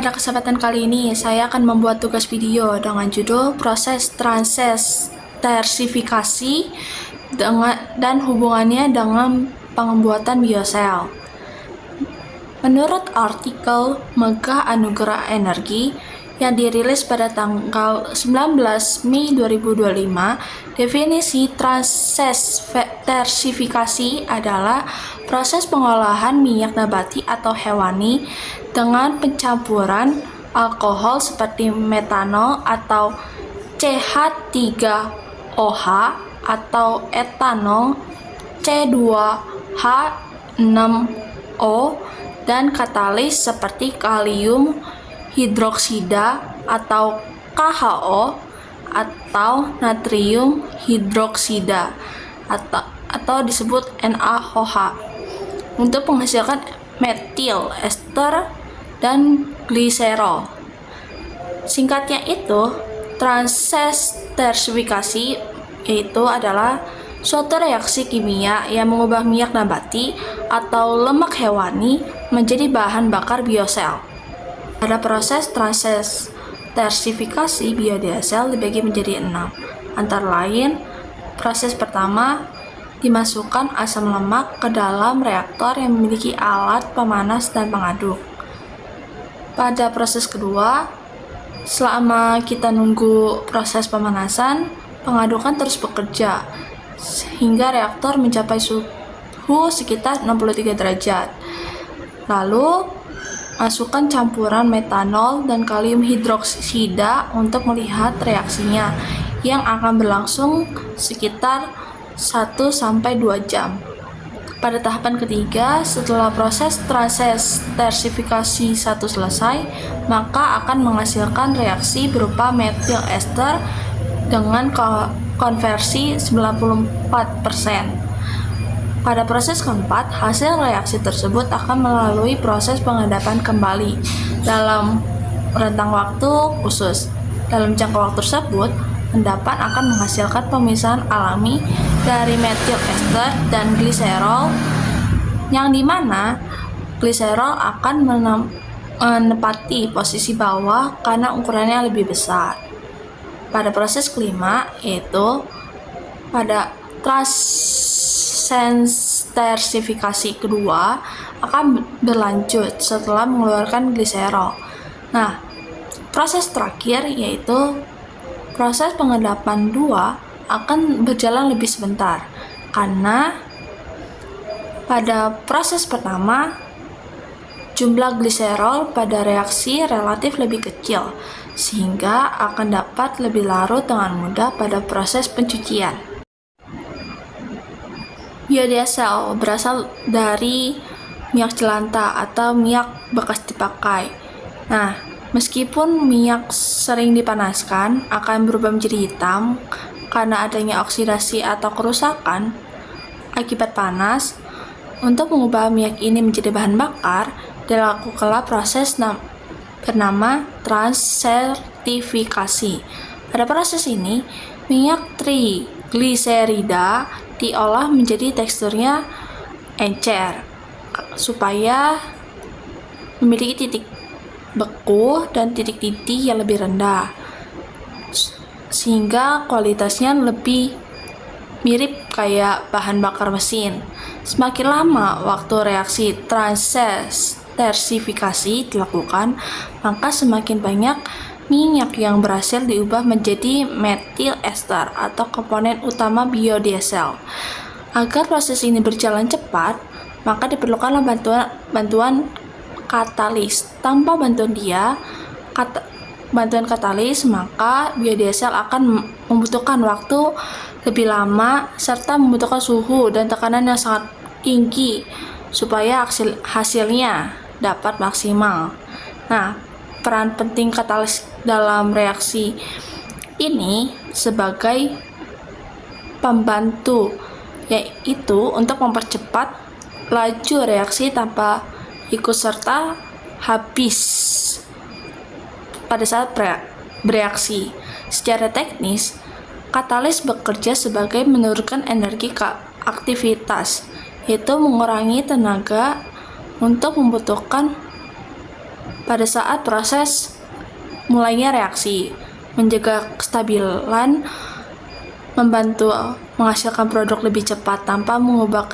Pada kesempatan kali ini, saya akan membuat tugas video dengan judul proses transenstersifikasi dan hubungannya dengan pembuatan biosel. Menurut artikel Megah Anugerah Energi yang dirilis pada tanggal 19 Mei 2025, definisi transenstersifikasi adalah proses pengolahan minyak nabati atau hewani dengan pencampuran alkohol seperti metanol atau CH3OH atau etanol C2H6O dan katalis seperti kalium hidroksida atau KHO atau natrium hidroksida atau disebut NaOH untuk menghasilkan metil ester dan gliserol. Singkatnya itu, transenstersifikasi itu adalah suatu reaksi kimia yang mengubah minyak nabati atau lemak hewani menjadi bahan bakar biosel. Pada proses transenstersifikasi, biodiesel dibagi menjadi 6. Antara lain, proses pertama, dimasukkan asam lemak ke dalam reaktor yang memiliki alat pemanas dan pengaduk. Pada proses kedua, selama kita nunggu proses pemanasan, pengadukan terus bekerja sehingga reaktor mencapai suhu sekitar 63 derajat. Lalu, masukkan campuran metanol dan kalium hidroksida untuk melihat reaksinya yang akan berlangsung sekitar 1-2 jam. Pada tahapan ketiga, setelah proses transenstersifikasi selesai, maka akan menghasilkan reaksi berupa metil ester dengan konversi 94%. Pada proses keempat, hasil reaksi tersebut akan melalui proses pengendapan kembali dalam rentang waktu khusus. Dalam jangka waktu tersebut, endapan akan menghasilkan pemisahan alami dari metil ester dan gliserol, yang dimana gliserol akan menempati posisi bawah karena ukurannya lebih besar. Pada proses kelima, yaitu pada transenstersifikasi kedua akan berlanjut setelah mengeluarkan gliserol. Nah, proses terakhir yaitu proses pengendapan 2 akan berjalan lebih sebentar karena pada proses pertama jumlah gliserol pada reaksi relatif lebih kecil sehingga akan dapat lebih larut dengan mudah pada proses pencucian. Biodiesel berasal dari minyak jelantah atau minyak bekas dipakai. Nah, meskipun minyak sering dipanaskan akan berubah menjadi hitam karena adanya oksidasi atau kerusakan akibat panas, untuk mengubah minyak ini menjadi bahan bakar, dilakukanlah proses bernama transenstersifikasi. Pada proses ini, minyak trigliserida diolah menjadi teksturnya encer supaya memiliki titik beku dan titik titik yang lebih rendah sehingga kualitasnya lebih mirip kayak bahan bakar mesin. Semakin lama waktu reaksi transenstersifikasi dilakukan, maka semakin banyak minyak yang berhasil diubah menjadi metil ester atau komponen utama biodiesel. Agar proses ini berjalan cepat, maka diperlukanlah bantuan katalis. Tanpa bantuan katalis, maka biodiesel akan membutuhkan waktu lebih lama serta membutuhkan suhu dan tekanan yang sangat tinggi supaya hasilnya dapat maksimal. Nah, peran penting katalis dalam reaksi ini sebagai pembantu, yaitu untuk mempercepat laju reaksi tanpa ikut serta habis pada saat bereaksi. Secara teknis, katalis bekerja sebagai menurunkan energi aktivitas, yaitu mengurangi tenaga untuk membutuhkan Pada saat proses mulainya reaksi, menjaga kestabilan, membantu menghasilkan produk lebih cepat tanpa mengubah